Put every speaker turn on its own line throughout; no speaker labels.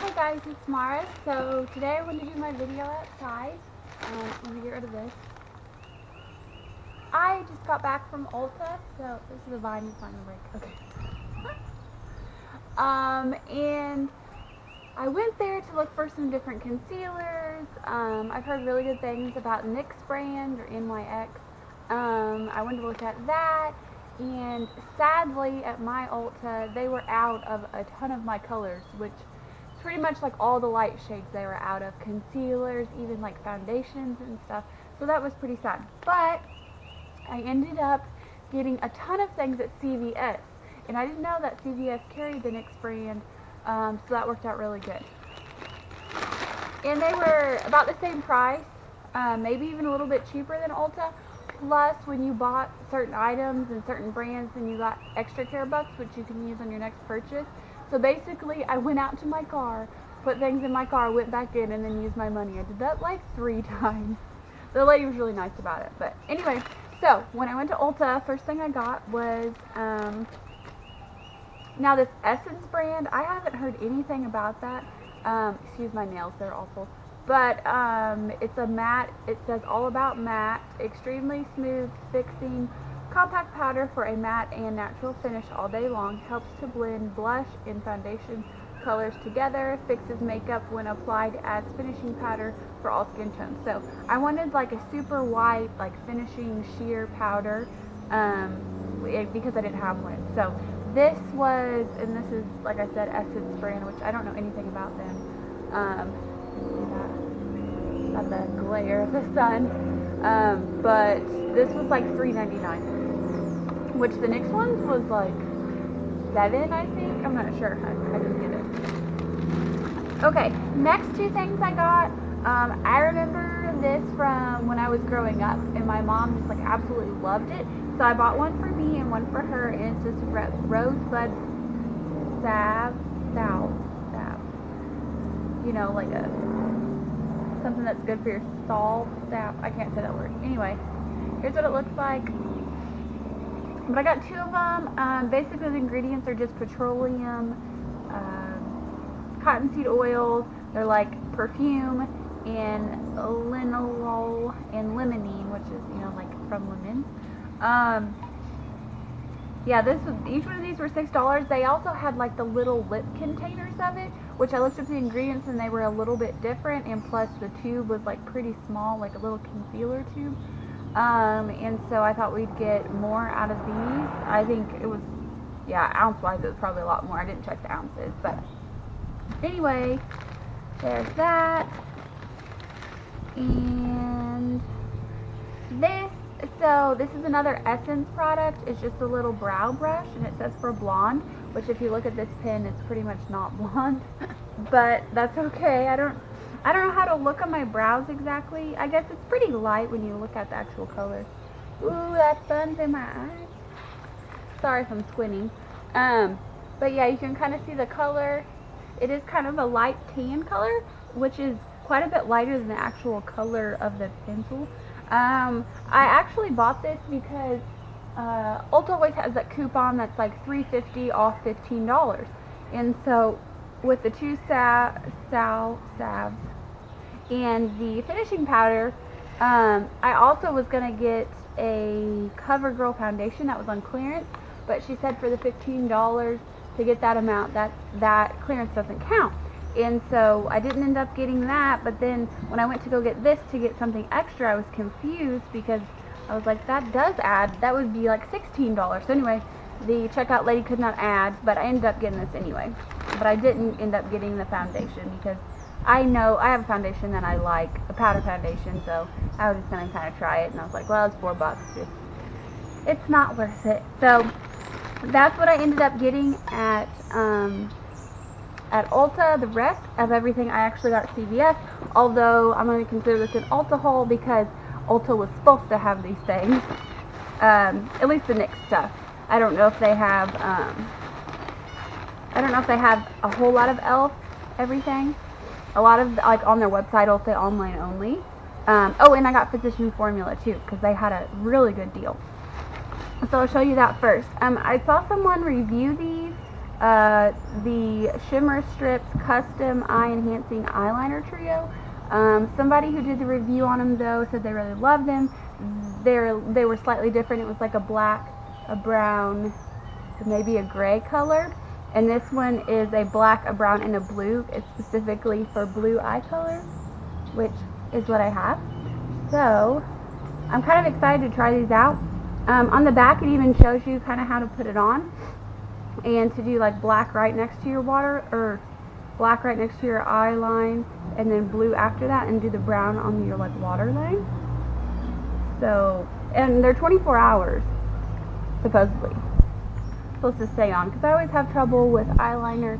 Hey guys, it's Mara. So today I want to do my video outside. Let me get rid of this. I just got back from Ulta, so this is the vine that's on the break. Okay. And I went there to look for some different concealers. I've heard really good things about NYX brand or NYX. I went to look at that, and sadly at my Ulta they were out of a ton of my colors, which is pretty much like all the light shades they were out of, concealers, even like foundations and stuff. So that was pretty sad. But I ended up getting a ton of things at CVS, and I didn't know that CVS carried the NYX brand, so that worked out really good. And they were about the same price, maybe even a little bit cheaper than Ulta. Plus, when you bought certain items and certain brands, then you got extra care bucks, which you can use on your next purchase. So basically, I went out to my car, put things in my car, went back in, and then used my money. I did that like 3 times. The lady was really nice about it. But anyway, so when I went to Ulta, first thing I got was, now this Essence brand, I haven't heard anything about that. Excuse my nails, they're awful. But it's a matte, it says all about matte, extremely smooth, fixing, compact powder for a matte and natural finish all day long, helps to blend blush and foundation colors together, fixes makeup when applied, adds finishing powder for all skin tones. So I wanted like a super white, like finishing sheer powder, because I didn't have one. So this was, and this is, like I said, Essence brand, which I don't know anything about them. Got the glare of the sun, but this was like $3.99, which the NYX ones was like $7, I think. I'm not sure. I didn't get it. Okay, next 2 things I got. I remember this from when I was growing up, and my mom just like absolutely loved it. So I bought one for me and one for her, and it's this Rosebud salve. You know, like something that's good for your salve. I can't say that word. Anyway, here's what it looks like. But I got 2 of them. Basically, the ingredients are just petroleum, cottonseed oils. They're like perfume and linalool and limonene, which is, you know, like from lemons. Yeah, each one of these were $6. They also had like the little lip containers of it, which I looked up the ingredients and they were a little bit different, and plus the tube was like pretty small, like a little concealer tube. And so I thought we'd get more out of these. I think it was, yeah, ounce-wise it was probably a lot more. I didn't check the ounces, but anyway, there's that. And this is another Essence product. It's just a little brow brush, and it says for blonde, which if you look at this pen, it's pretty much not blonde, but that's okay. I don't know how to look on my brows exactly. I guess it's pretty light when you look at the actual color. Ooh, that sun's in my eyes. Sorry if I'm squinting. But yeah, you can kind of see the color. It is kind of a light tan color, which is quite a bit lighter than the actual color of the pencil. I actually bought this because Ulta always has that coupon that's like $3.50 off $15. And so with the 2 salves and the finishing powder, I also was going to get a CoverGirl foundation that was on clearance, but she said for the $15 to get that amount, that clearance doesn't count. And so I didn't end up getting that, but then when I went to go get this to get something extra, I was confused because I was like, that does add, that would be like $16. So anyway, the checkout lady could not add, but I ended up getting this anyway. But I didn't end up getting the foundation because I know I have a foundation that I like, a powder foundation, so I was just going to kind of try it, and I was like, well, it's $4, it's not worth it. So that's what I ended up getting at Ulta. The rest of everything I actually got at CVS, although I'm going to consider this an Ulta haul because Ulta was supposed to have these things, at least the NYX stuff. I don't know if they have, a whole lot of e.l.f. everything. A lot of, like, on their website, it'll say online only. Oh, and I got Physcians Formula too, because they had a really good deal. So I'll show you that first. I saw someone review these, the Shimmer Strips Custom Eye Enhancing Eyeliner Trio. Somebody who did the review on them though said they really loved them. They were slightly different. It was like a black, a brown, maybe a gray color. And this one is a black, a brown, and a blue. It's specifically for blue eye color, which is what I have. So I'm kind of excited to try these out. On the back it even shows you kind of how to put it on. And to do like black right next to your water, or black right next to your eye line, and then blue after that, and do the brown on your like water line. So, and they're 24 hours, supposedly. Supposed to stay on, because I always have trouble with eyeliner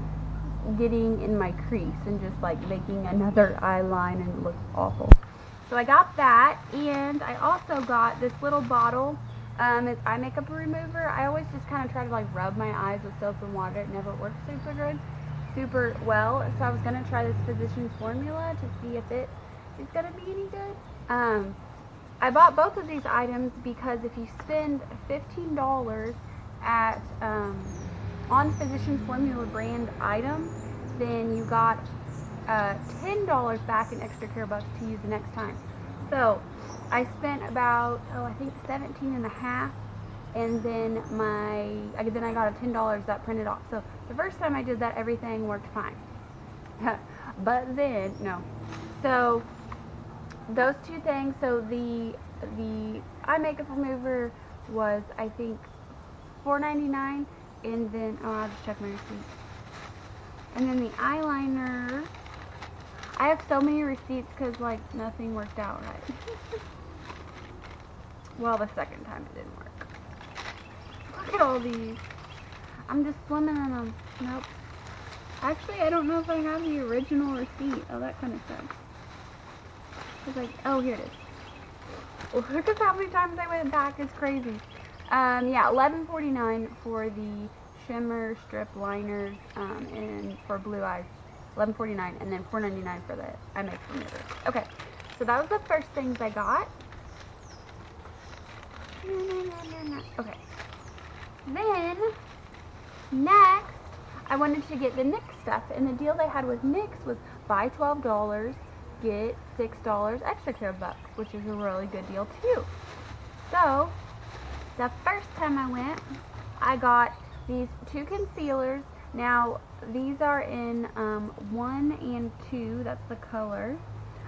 getting in my crease and just like making another eye line, and it looks awful. So I got that, and I also got this little bottle. It's eye makeup remover. I always just kind of try to like rub my eyes with soap and water. It never works super well. So I was gonna try this Physcians Formula to see if it is gonna be any good. I bought both of these items because if you spend $15 at on Physcians Formula brand items, then you got $10 back in extra care bucks to use the next time. So I spent about, I think 17 and a half, and then I got a $10 that printed off. So the first time I did that, everything worked fine. But then, no. So those two things, so the eye makeup remover was, I think, $4.99, and then, I'll just check my receipt. And then the eyeliner, I have so many receipts because, like, nothing worked out right. Well, the second time it didn't work. Look at all these. I'm just swimming in them. Nope. Actually, I don't know if I have the original receipt. Oh, that kind of sucks. It's like, oh, here it is. Well, look at how many times I went back. It's crazy. Yeah, $11.49 for the shimmer strip liners, and for blue eyes. $11.49, and then $4.99 for the eye makeup remover. Okay, so that was the first things I got. Okay. Then, next, I wanted to get the NYX stuff, and the deal they had with NYX was buy $12, get $6 extra care bucks, which is a really good deal too. So, the first time I went, I got these two concealers. Now, these are in 1 and 2, that's the color.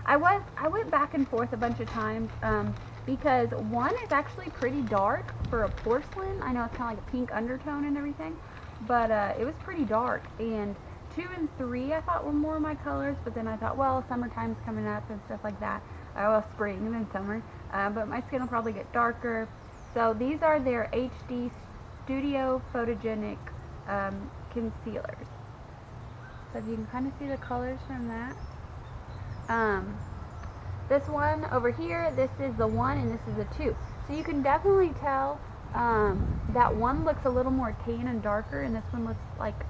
I went back and forth a bunch of times, because 1 is actually pretty dark for a porcelain. I know it's kind of like a pink undertone and everything, but it was pretty dark. And 2 and 3 I thought were more my colors, but then I thought, well, summertime's coming up and stuff like that. Well, spring and then summer, but my skin will probably get darker. So these are their HD Studio Photogenic concealers. So if you can kind of see the colors from that. This one over here, this is the 1 and this is the 2. So you can definitely tell that one looks a little more tan and darker, and this one looks like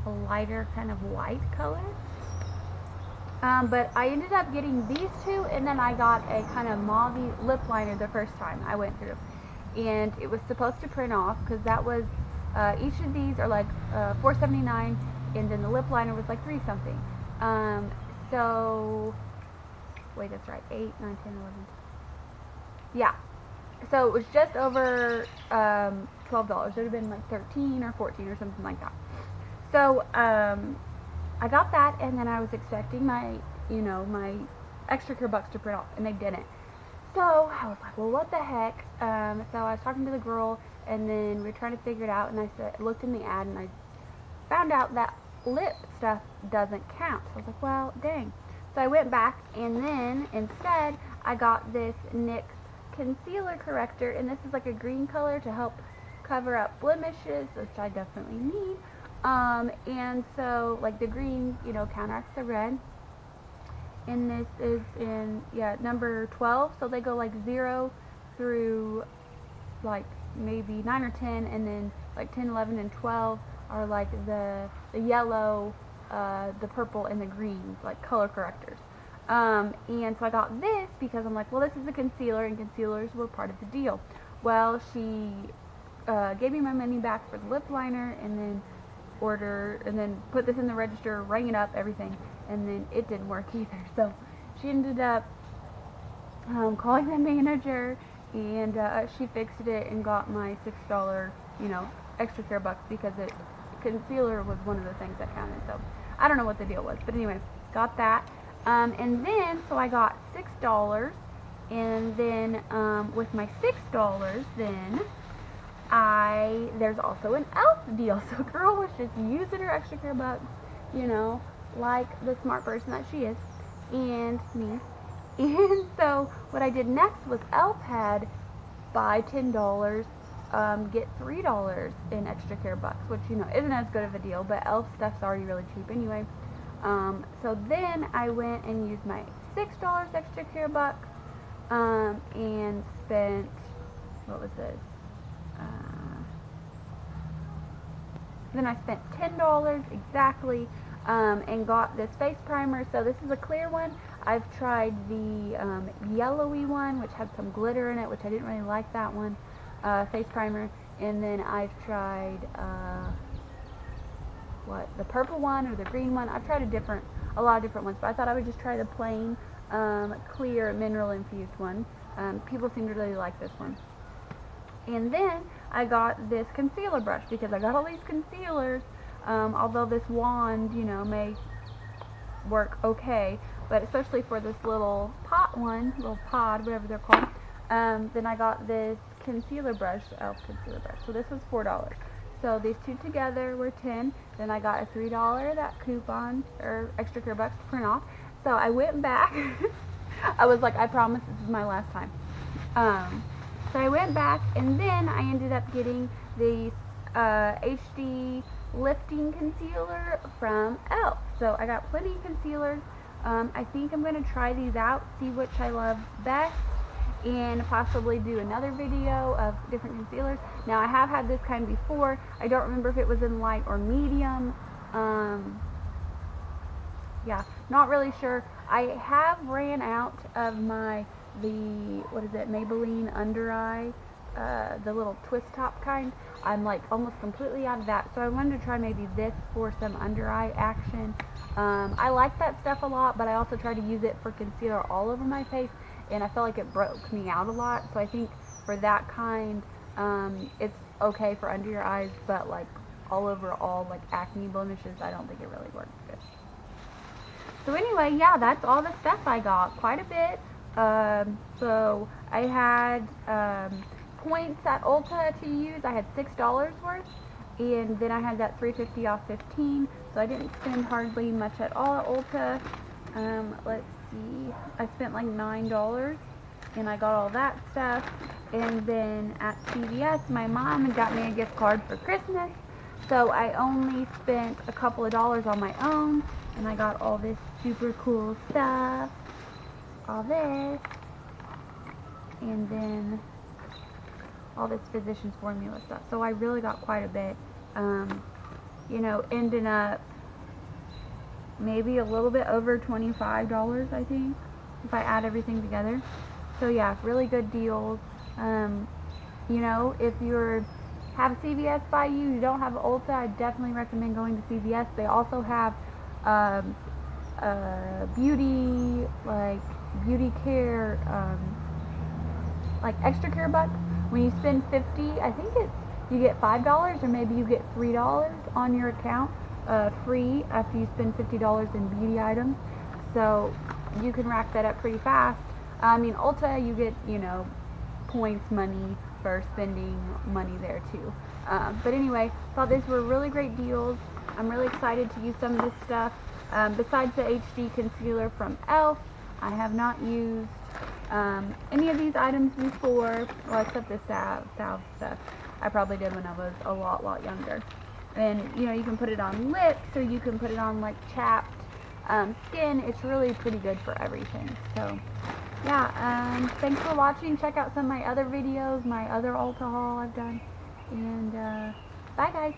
a lighter kind of white color. But I ended up getting these two, and then I got a kind of mauve lip liner the first time I went through. And it was supposed to print off, because that was, each of these are like $4.79, and then the lip liner was like $3 something. So, wait, that's right, 8, 9, 10, 11, 12. Yeah, so it was just over $12. It would have been like 13 or 14 or something like that. So, I got that, and then I was expecting my, my extra care bucks to print off, and they didn't. So I was like, well, what the heck? So I was talking to the girl, and then we were trying to figure it out, and I looked in the ad, and I found out that lip stuff doesn't count. So I was like, well, dang. So I went back, and then instead I got this NYX concealer corrector, and this is like a green color to help cover up blemishes, which I definitely need. And so like the green, counteracts the red. And this is in, number 12, so they go like 0 through like maybe 9 or 10, and then like 10, 11, and 12 are like the yellow, the purple, and the green, like color correctors. And so I got this because I'm like, well, this is a concealer, and concealers were part of the deal. Well, she gave me my money back for the lip liner, and then order, and then put this in the register, rang it up, everything, and then it didn't work either. So she ended up calling the manager, and she fixed it and got my $6, you know, extra care bucks, because concealer was one of the things that counted. So I don't know what the deal was, but anyway, got that. And then, so I got $6, and then with my $6, then there's also an e.l.f. deal. So girl was just using her extra care bucks, you know, like the smart person that she is, and me. And so what I did next was e.l.f. had buy $10, get $3 in extra care bucks, which, you know, isn't as good of a deal, but e.l.f. stuff's already really cheap anyway. So then I went and used my $6 extra care bucks, and spent, what was this? Then I spent $10 exactly, and got this face primer. So this is a clear one. I've tried the yellowy one, which had some glitter in it, which I didn't really like that one, face primer. And then I've tried the purple one or the green one. I've tried a lot of different ones, but I thought I would just try the plain clear mineral infused one. People seem to really like this one. And then I got this concealer brush, because I got all these concealers, although this wand, you know, may work okay, but especially for this little pot one, little pod, whatever they're called, then I got this concealer brush, e.l.f. concealer brush. So this was $4. So these two together were $10. Then I got a $3 that coupon, or extra care bucks, to print off. So I went back. I was like, I promise this is my last time. So I went back, and then I ended up getting the HD lifting concealer from e.l.f. So I got plenty of concealers. I think I'm going to try these out, see which I love best, and possibly do another video of different concealers. Now, I have had this kind before. I don't remember if it was in light or medium. Yeah, not really sure. I have ran out of Maybelline under eye, the little twist top kind. I'm like almost completely out of that, so I wanted to try maybe this for some under eye action. I like that stuff a lot, but I also try to use it for concealer all over my face, and I felt like it broke me out a lot. So I think for that kind, it's okay for under your eyes, but like all over all like acne blemishes, I don't think it really works good. So anyway, yeah, that's all the stuff I got. Quite a bit. So I had points at Ulta to use. I had $6 worth, and then I had that $3.50 off 15. So I didn't spend hardly much at all at Ulta. Let's see, I spent like $9, and I got all that stuff. And then at CVS, my mom got me a gift card for Christmas, so I only spent a couple of dollars on my own, and I got all this super cool stuff, all this, and then all this Physcians Formula stuff. So I really got quite a bit, you know, ending up maybe a little bit over $25, I think, if I add everything together. So yeah, really good deals. You know, if you have CVS by you, you don't have Ulta, I definitely recommend going to CVS. They also have beauty care, like extra care bucks. When you spend $50, I think you get $5, or maybe you get $3 on your account, free after you spend $50 in beauty items. So you can rack that up pretty fast. I mean, Ulta, you get, you know, points money for spending money there too. But anyway, thought these were really great deals. I'm really excited to use some of this stuff. Besides the HD concealer from e.l.f., I have not used any of these items before, well, except the salve stuff. I probably did when I was a lot younger. And, you know, you can put it on lips, or you can put it on, like, chapped skin. It's really pretty good for everything. So, yeah, thanks for watching. Check out some of my other videos, my other Ulta haul I've done. And, bye, guys.